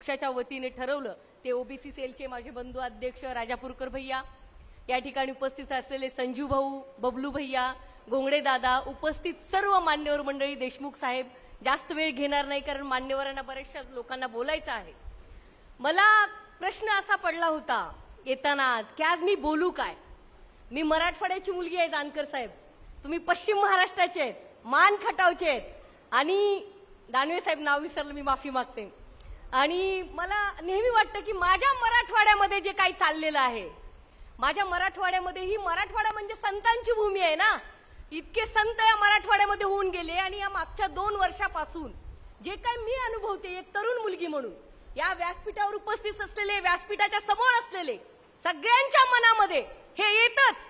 पक्षाच्या वतीने ठरवलं ते ओबीसी सेलचे माझे बंधू अध्यक्ष राजापूरकर भैया, या ठिकाणी उपस्थित असलेले संजू भाऊ, बबलू भैया, गोंगडे दादा, उपस्थित सर्व मान्यवर मंडळी, देशमुख साहेब, जास्त वेळ घेणार नाही कारण मान्यवरांना बऱ्याचशा लोकांना बोलायचं आहे। मला प्रश्न असा पडला होता येताना आज की आज मी बोलू काय। मी मराठवाड्याची मुलगी आहे जानकर साहेब, तुम्ही पश्चिम महाराष्ट्राचे आहेत, मान खटावचे आहेत आणि दानवे साहेब नाव विसरलं मी माफी मागते। आणि मला नेहमी वाटतं की माझ्या मराठवाड्यामध्ये जे काही चाललेलं आहे, माझ्या मराठवाड्यामध्ये ही मराठवाडा म्हणजे संतांची भूमी आहे ना, इतके संत या मराठवाड्यामध्ये होऊन गेले आणि या मागच्या 2 वर्षापासून जे काही मी अनुभवते एक तरुण मुलगी म्हणून, या व्यासपीठावर उपस्थित असलेले, व्यासपीठाच्या समोर असलेले सगळ्यांच्या मनामध्ये हे येतच।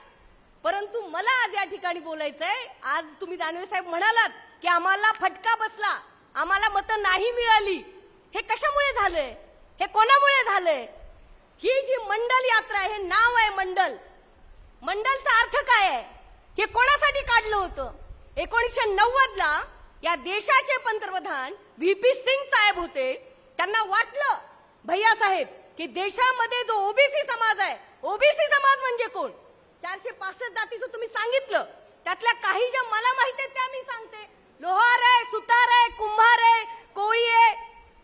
परंतु मला आज या ठिकाणी बोलायचंय, आज तुम्ही दानवे साहेब म्हणालात की आम्हाला फटका बसला, आम्हाला मतं नाही मिळाली, हे कशामुळे झालंय, हे कोणामुळे झालंय? ही जी मंडल यात्रा आहे, हे नाव आहे मंडल, मंडलचा अर्थ काय आहे, हे कोणासाठी काढलं होतं? 1990 ला या देशाचे पंतप्रधान व्हीपी सिंग साहेब होते, त्यांना वाटलं भैया साहेब की देशामध्ये जो ओबीसी समाज आहे, ओबीसी समाज म्हणजे कोण, 465 जातीचं तुम्ही सांगितलं, त्यातल्या काही ज्या मला माहिती आहेत त्या मी सांगते, लोहार आहे, सुतार आहे, कुंभार आहे, कोळी आहे,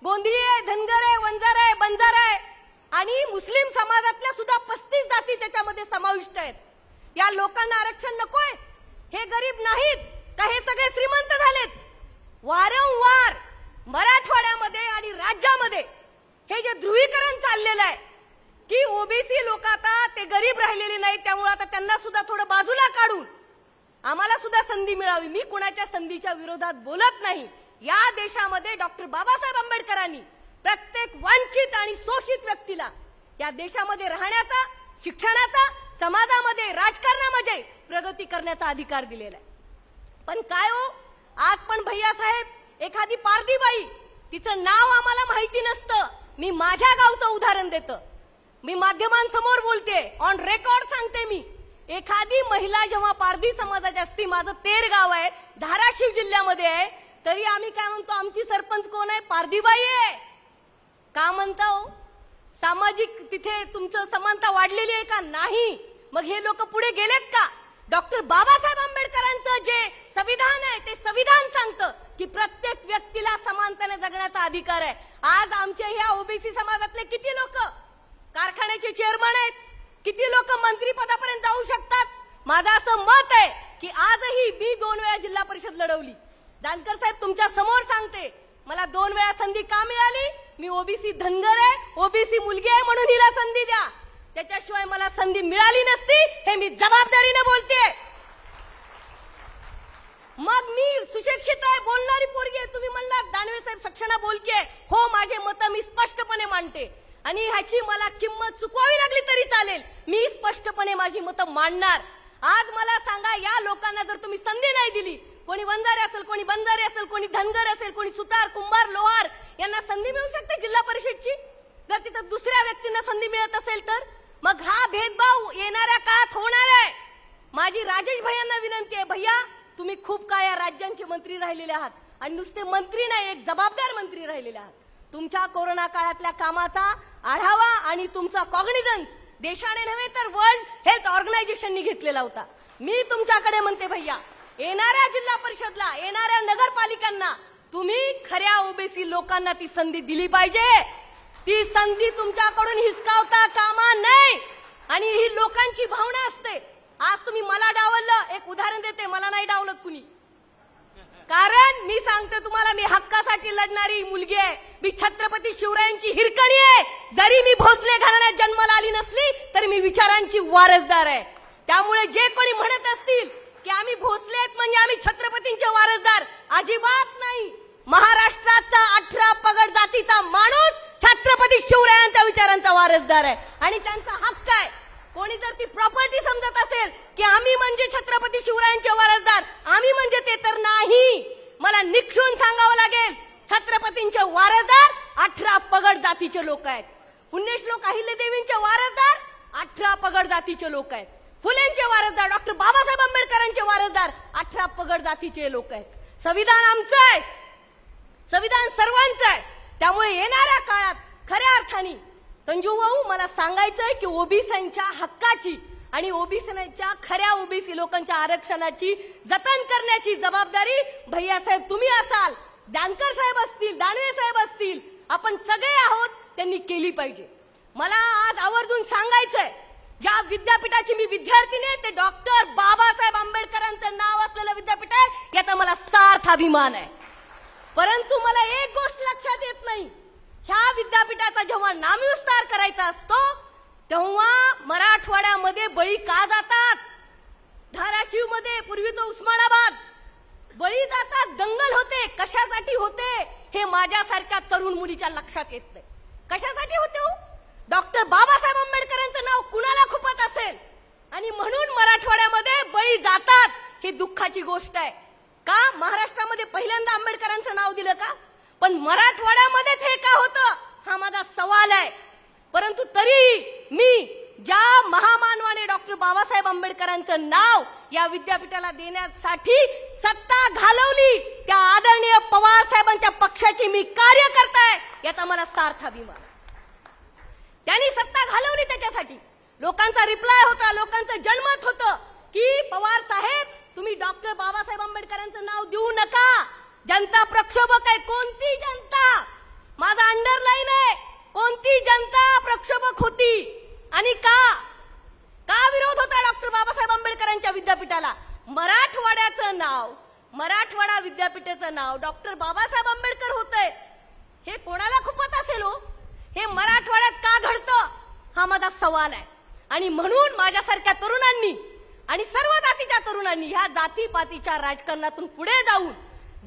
गोंधळी आहे, धनगर आहे, वंजार आहे, बंजार आहे आणि मुस्लिम समाजातल्या सुद्धा 35 जाती त्याच्यामध्ये समाविष्ट आहेत। या लोकांना आरक्षण नकोय? हे गरीब नाहीत का हे सगळे श्रीमंत झालेत? वारंवार मराठवाड्यामध्ये आणि राज्यामध्ये हे जे ध्रुवीकरण चाललेलं आहे की ओबीसी लोक आता ते गरीब राहिलेले नाहीत, त्यामुळे आता त्यांना सुद्धा थोडं बाजूला काढून आम्हाला सुद्धा संधी मिळावी। मी कुणाच्या संधीच्या विरोधात बोलत नाही। या देशामध्ये डॉक्टर बाबासाहेब आंबेडकरांनी प्रत्येक वंचित आणि शोषित व्यक्तीला या देशामध्ये राहण्याचा, शिक्षणाचा, समाजामध्ये, राजकारणामध्ये प्रगती करण्याचा अधिकार दिलेला आहे। पण काय हो, आज पण भैया साहेब एखादी पारधी बाई, तिचं नाव आम्हाला माहिती नसतं, मी माझ्या गावचं उदाहरण देतो, मी माध्यमांसमोर बोलते, ऑन रेकॉर्ड सांगते, मी एखादी महिला जेव्हा पारधी समाजाची असती, माझं तेर गाव आहे, धाराशिव जिल्ह्यामध्ये आहे, तरी आम्ही काय म्हणतो, आमची सरपंच कोण आहे, पारधीबाई आहे। का म्हणता हो? सामाजिक तिथे तुमचं समानता वाढलेली आहे का? नाही। मग हे लोक पुढे गेलेत का? डॉक्टर बाबासाहेब आंबेडकरांचं जे संविधान आहे ते संविधान सांगतं की प्रत्येक व्यक्तीला समानतेने जगण्याचा अधिकार आहे। आज आमच्या ह्या ओबीसी समाजातले किती लोक कारखान्याचे चेअरमन आहेत, किती लोक मंत्रीपदापर्यंत जाऊ शकतात? माझं असं मत आहे की आजही मी 2 वेळा जिल्हा परिषद लढवली। जानकर साहेब तुमच्या समोर सांगते, मला 2 वेळा संधी का मिळाली? मी ओबीसी धनगर आहे, ओबीसी मुलगी आहे म्हणून हिला संधी द्या, त्याच्याशिवाय मला संधी मिळाली नसती, हे मी जबाबदारीने बोलते। मग मी सुशिक्षित आहे, बोलणारी पोरगी आहे, तुम्ही म्हणलात दानवे साहेब सक्षणा बोलकी आहे, हो माझे मत मी स्पष्टपणे मांडते आणि ह्याची मला किंमत चुकवावी लागली तरी चालेल, मी स्पष्टपणे माझी मतं मांडणार। आज मला सांगा, या लोकांना जर तुम्ही संधी नाही दिली, कोणी वंजारे असेल, कोणी बंजारे असेल, कोणी धनगर असेल, कोणी सुतार, कुंभार, लोहार, यांना संधी मिळू शकते जिल्हा परिषदची? जर तिथं दुसऱ्या व्यक्तींना संधी मिळत असेल तर मग हा भेदभाव येणाऱ्या काळात होणार आहे। माझी राजेश भैयांना विनंती आहे, भैया तुम्ही खूप काळ या राज्यांचे मंत्री राहिलेले आहात आणि नुसते मंत्री नाही, एक जबाबदार मंत्री राहिलेले आहात। तुमच्या कोरोना काळातल्या कामाचा आढावा आणि तुमचा कॉग्निझन्स देशाने नव्हे तर वर्ल्ड हेल्थ ऑर्गनायझेशननी घेतलेला होता। मी तुमच्याकडे म्हणते भैया, येणाऱ्या जिल्हा परिषदला, येणाऱ्या नगरपालिकांना तुम्ही खऱ्या ओबीसी लोकांना ती संधी दिली पाहिजे। ती संधी तुमच्याकडून हिसकावता कामा नये आणि ही लोकांची भावना असते। आज तुम्ही मला डावललं, एक उदाहरण देते, मला नाही डावलं कुणी, कारण मी सांगते तुम्हाला, मी हक्कासाठी लढणारी मुलगी आहे, मी छत्रपती शिवरायांची हिरकणी आहे, जरी मी भोसले घराण्यात जन्माला आली नसली तरी मी विचारांची वारसदार आहे। त्यामुळे जे कोणी म्हणत असतील की आम्ही भोसले आहेत म्हणजे आम्ही छत्रपतींचे वारसदार, अजिबात नाही। महाराष्ट्राचा 18 पगड जातीचा माणूस छत्रपती शिवरायांच्या विचारांचा वारसदार आहे आणि त्यांचा हक्क आहे। कोणी जर ती प्रॉपर्टी समजत असेल की आम्ही म्हणजे छत्रपती शिवरायांचे वारसदार, आम्ही म्हणजे ते तर नाही, मला निक्षून सांगावं लागेल, छत्रपतींचे वारसदार 18 पगड जातीचे लोक आहेत। पुण्यश्लोक अहिल्यादेवींचे वारसदार 18 पगड जातीचे लोक आहेत। फुलेंचे वारसदार, डॉक्टर बाबासाहेब आंबेडकरांचे वारसदार 18 पगड जातीचे लोक आहेत। संविधान आमचं आहे, संविधान सर्वांचं आहे, त्यामुळे येणाऱ्या काळात मराठानी संजू भाऊ मला सांगायचंय की ओबीसींच्या हक्काची आणि ओबीसीच्या खऱ्या ओबीसी लोकांच्या आरक्षणाची जतन करण्याची जबाबदारी भैयासाहेब तुम्ही असाल, जानकर साहेब असतील, दानवे साहेब असतील, आपण सगळे आहोत, त्यांनी केली पाहिजे. मला आज आवर्जून सांगायचंय, ज्या विद्यापीठाची मी विद्यार्थिनी ते डॉक्टर बाबासाहेब आंबेडकरांचं नाव असलेलं विद्यापीठ आहे, याचा मला सार्थ अभिमान आहे. परंतु मला एक गोष्ट लक्षात येत नाही, ह्या विद्यापीठाचा जेव्हा नामविस्तार करायचा असतो तेव्हा मराठवाड्यामध्ये बळी का जातात? धाराशिव मध्ये पूर्वी तो उस्मानाबाद बळी जातात, दंगल होते, कशासाठी होते हे माझ्यासारख्या तरुण मुलीच्या लक्षात येत नाही. कशासाठी होते हो? डॉक्टर बाबासाहेब आंबेडकरांचं नाव कुणाला खुपत असेल आणि म्हणून मराठवाड्यामध्ये बळी जातात, हे दुःखाची गोष्ट आहे. का महाराष्ट्रामध्ये पहिल्यांदा आंबेडकरांचं नाव दिलं का? पण मराठवाड्यामध्येच हे का होतं हा माझा सवाल आहे. परंतु तरी मी ज्या महामानवाने डॉक्टर बाबासाहेब आंबेडकरांचं नाव या विद्यापीठाला देण्यासाठी सत्ता घालवली, त्या आदरणीय पवार साहेबांच्या पक्षाची मी कार्यकर्ता आहे, याचा मला सार्थ अभिमान. त्यांनी सत्ता घालवली, त्याच्यासाठी लोकांचा रिप्लाय होता, लोकांचं जनमत होतं की पवार साहेब तुम्ही डॉक्टर बाबासाहेब आंबेडकरांचं नाव देऊ नका, जनता प्रक्षोभक आहे. कोणती जनता? माझा अंडरलाईन आहे, कोणती जनता प्रक्षोभक होती आणि का विरोध होता डॉक्टर बाबासाहेब आंबेडकरांच्या विद्यापीठाला? मराठवाड्याचं नाव, मराठवाडा विद्यापीठाचं नाव डॉक्टर बाबासाहेब आंबेडकर होतंय, हे कोणाला खुपत असेल हो? हे मराठवाड्यात का घडतं हा माझा सवाल आहे. आणि म्हणून माझ्यासारख्या तरुणांनी आणि सर्व जातीच्या तरुणांनी ह्या जातीपातीच्या राजकारणातून पुढे जाऊन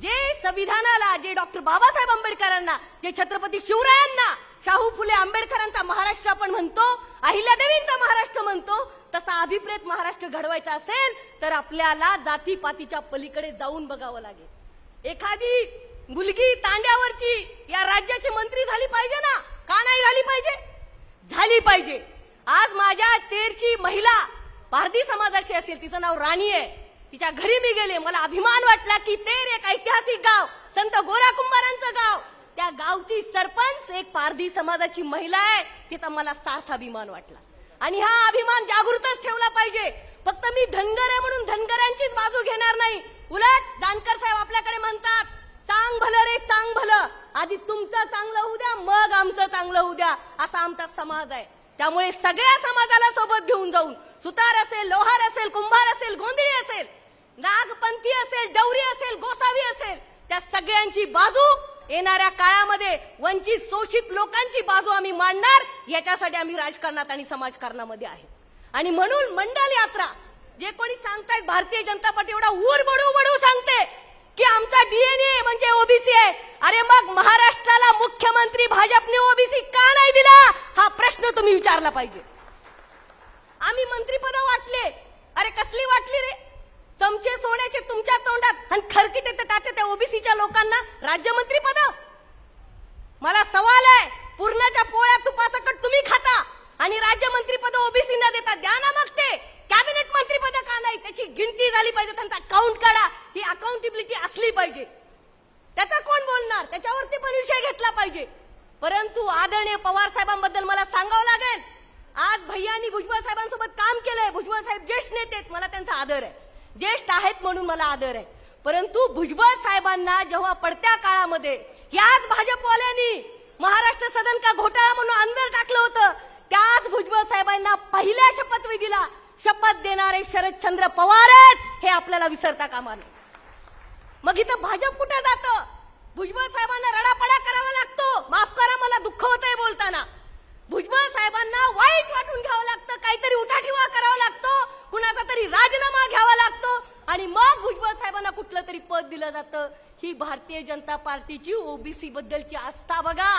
जे संविधानाला, जे डॉक्टर बाबासाहेब आंबेडकरांना, जे छत्रपती शिवरायांना, शाहू फुले आंबेडकरांचा महाराष्ट्र आपण म्हणतो, अहिल्यादेवींचा महाराष्ट्र म्हणतो, तसा अभिप्रेत महाराष्ट्र घडवायचा असेल तर आपल्याला जातीपातीच्या पलीकडे जाऊन बघावं लागेल. एखादी मुलगी तांड्यावरची या राज्याची मंत्री झाली पाहिजे ना? का नाही झाली पाहिजे? झाली पाहिजे. आज माझ्या तेरची महिला पारधी समाजाची असेल, तिचं नाव राणी आहे, तिच्या घरी मी गेले, मला अभिमान वाटला की तेर एक ऐतिहासिक गाव, संत गोरा कुंभारांचं गाव, त्या गावची सरपंच एक पारधी समाजाची महिला आहे, तिचा मला सार्थ अभिमान वाटला. आणि हा अभिमान जागृतच ठेवला पाहिजे. फक्त मी धनगर आहे म्हणून धनगरांचीच बाजू घेणार नाही. उलट जानकर साहेब आपल्याकडे म्हणतात, चांग भलं रे चांग भलं, आधी तुमचं चांगलं होऊ द्या, मग आमचं चांगलं होऊ द्या, असा आमचा समाज आहे. त्यामुळे सगळ्या समाजाला सोबत घेऊन जाऊन, सुतार असेल, लोहार असेल, कुंभार असेल, गोंधळी असेल, नागपंथी असेल, डवरी असेल, गोसावी असेल, त्या सगळ्यांची बाजू येणाऱ्या काळामध्ये वंचित शोषित लोकांची बाजू आम्ही मांडणार. याच्यासाठी आम्ही राजकारणात आणि समाजकारणामध्ये आहे. आणि म्हणून मंडल यात्रा जे कोणी सांगतायत भारतीय जनता पार्टी एवढा ऊर बडू सांगते की आमचा डीएनए म्हणजे ओबीसी आहे, अरे मग महाराष्ट्राला मुख्यमंत्री भाजपने ओबीसी का नाही दिला हा प्रश्न तुम्ही विचारला पाहिजे. आम्ही मंत्रीपद वाटले, अरे कसली वाटली रे? चमचे सोन्याचे तुमच्या तोंडात आणि खरकिटे टाकते त्या ओबीसीच्या लोकांना राज्यमंत्री पद. मला सवाल आहे, पूर्णाच्या पोळ्या तुपासकट तुम्ही खाता आणि राज्यमंत्री पद ओबीसींना देता, द्या ना मग ते. कॅबिनेट मंत्री पद का नाही? त्याची गिनती झाली पाहिजे, त्यांचा अकाउंट काढा, ही अकाउंटेबिलिटी असली पाहिजे. त्याचा कोण बोलणार? त्याच्यावरती पण विषय घेतला पाहिजे. परंतु आदरणीय पवार साहेबांबद्दल मला सांगावं लागेल, आज भैयांनी भुजबळ साहेबांसोबत काम केलंय. भुजबळ साहेब ज्येष्ठ नेते आहेत, मला त्यांचा आदर आहे, ज्येष्ठ आहेत म्हणून मला आदर आहे. परंतु भुजबळ साहेबांना जेव्हा पडत्या काळामध्ये याच भाजपवाल्यांनी महाराष्ट्र सदन का घोटाळा म्हणून अंदर टाकलं होतं, त्याच भुजबळ साहेबांना पहिल्या शपथविधीला शपथ देणारे शरदचंद्र पवार आहेत, हे आपल्याला विसरता कामा नये. मग इथं भाजप कुठे जातं? भुजबळ साहेबांना रडापडा करावा लागतो. माफ करा, मला दुःख होतंय बोलताना. भुजबळ साहेबांना वाईट वाटून घ्यावं लागतं, काहीतरी उठाठेवा करावा लागतो, कुणाचा तरी राजीनामा घ्यावा लागतो आणि मग भुजबळ साहेबांना कुठलं तरी पद दिलं जातं. ही भारतीय जनता पार्टीची ओबीसी बद्दलची आस्था बघा.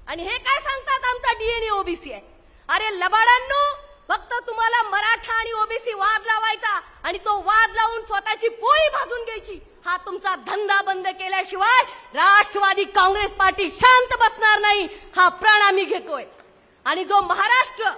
आणि हे काय सांगतात, आमचा डीएनए ओबीसी आहे. अरे लबाडांनो, फक्त तुम्हाला मराठा आणि ओबीसी वाद लावायचा आणि तो वाद लावून स्वतःची पोळी भाजून घ्यायची, हा तुमचा धंदा बंद केल्याशिवाय राष्ट्रवादी काँग्रेस पार्टी शांत बसणार नाही, हा प्रण आम्ही घेतोय. आणि जो महाराष्ट्र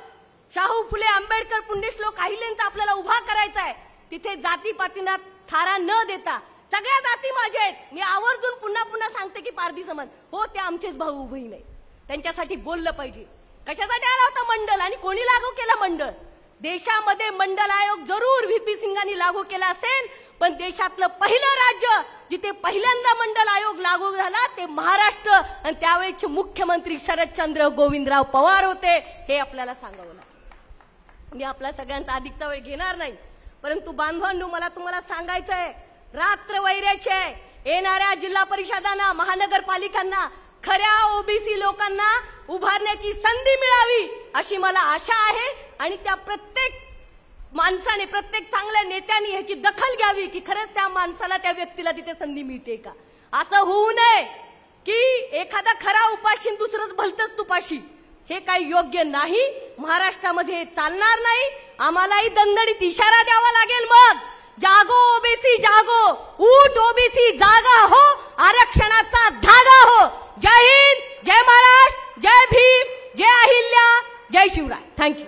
शाहू फुले आंबेडकर पुण्यश्लोक अहिल्याचा आपल्याला उभा करायचा आहे, तिथे जातीपातींना थारा न देता सगळ्या जाती माझ्या आहेत. मी आवर्जून पुन्हा पुन्हा सांगते की पारधी समाज हो, ते आमचेच भाऊ बहीण आहेत. त्यांच्यासाठी बोललं पाहिजे। कशासाठी आला होता मंडल आणि कोणी लागू केला मंडल? देशामध्ये मंडल आयोग जरूर व्हीपी सिंगांनी लागू केला असेल, पण देशातलं पहिलं राज्य जिथे पहिल्यांदा मंडल आयोग लागू झाला ते महाराष्ट्र, आणि त्यावेळेचे मुख्यमंत्री शरदचंद्र गोविंदराव पवार होते। हे आपल्याला सांगावं लागेल। मी आपला सगळ्यांचा अधिकचा वेळ घेणार नाही, परंतु बांधवांनो, मला तुम्हाला सांगायचं आहे, रात्र वैऱ्याची आहे। येणाऱ्या जिल्हा परिषदांना, महानगरपालिकांना खऱ्या ओबीसी लोकांना उभारण्याची संधी मिळावी अशी मला आशा आहे, आणि त्या प्रत्येक माणसाने, प्रत्येक चांगल्या नेत्याने ह्याची दखल घ्यावी की खरंच त्या माणसाला, त्या व्यक्तीला तिथे संधी मिळते का। असं होऊ नये की एखादा खरा उपाशी दुसरंच भलतंच तुपाशी, हे काही योग्य नाही। महाराष्ट्रामध्ये चालणार नाही। आम्हालाही दणदणीत इशारा द्यावा लागेल। मग जागो ओबीसी जागो, उठ ओबीसी जागा हो, आरक्षणाचा धागा हो। जय हिंद, जय महाराष्ट्र, जय भीम, जय अहिल्या, जय शिवराय। थँक्यू।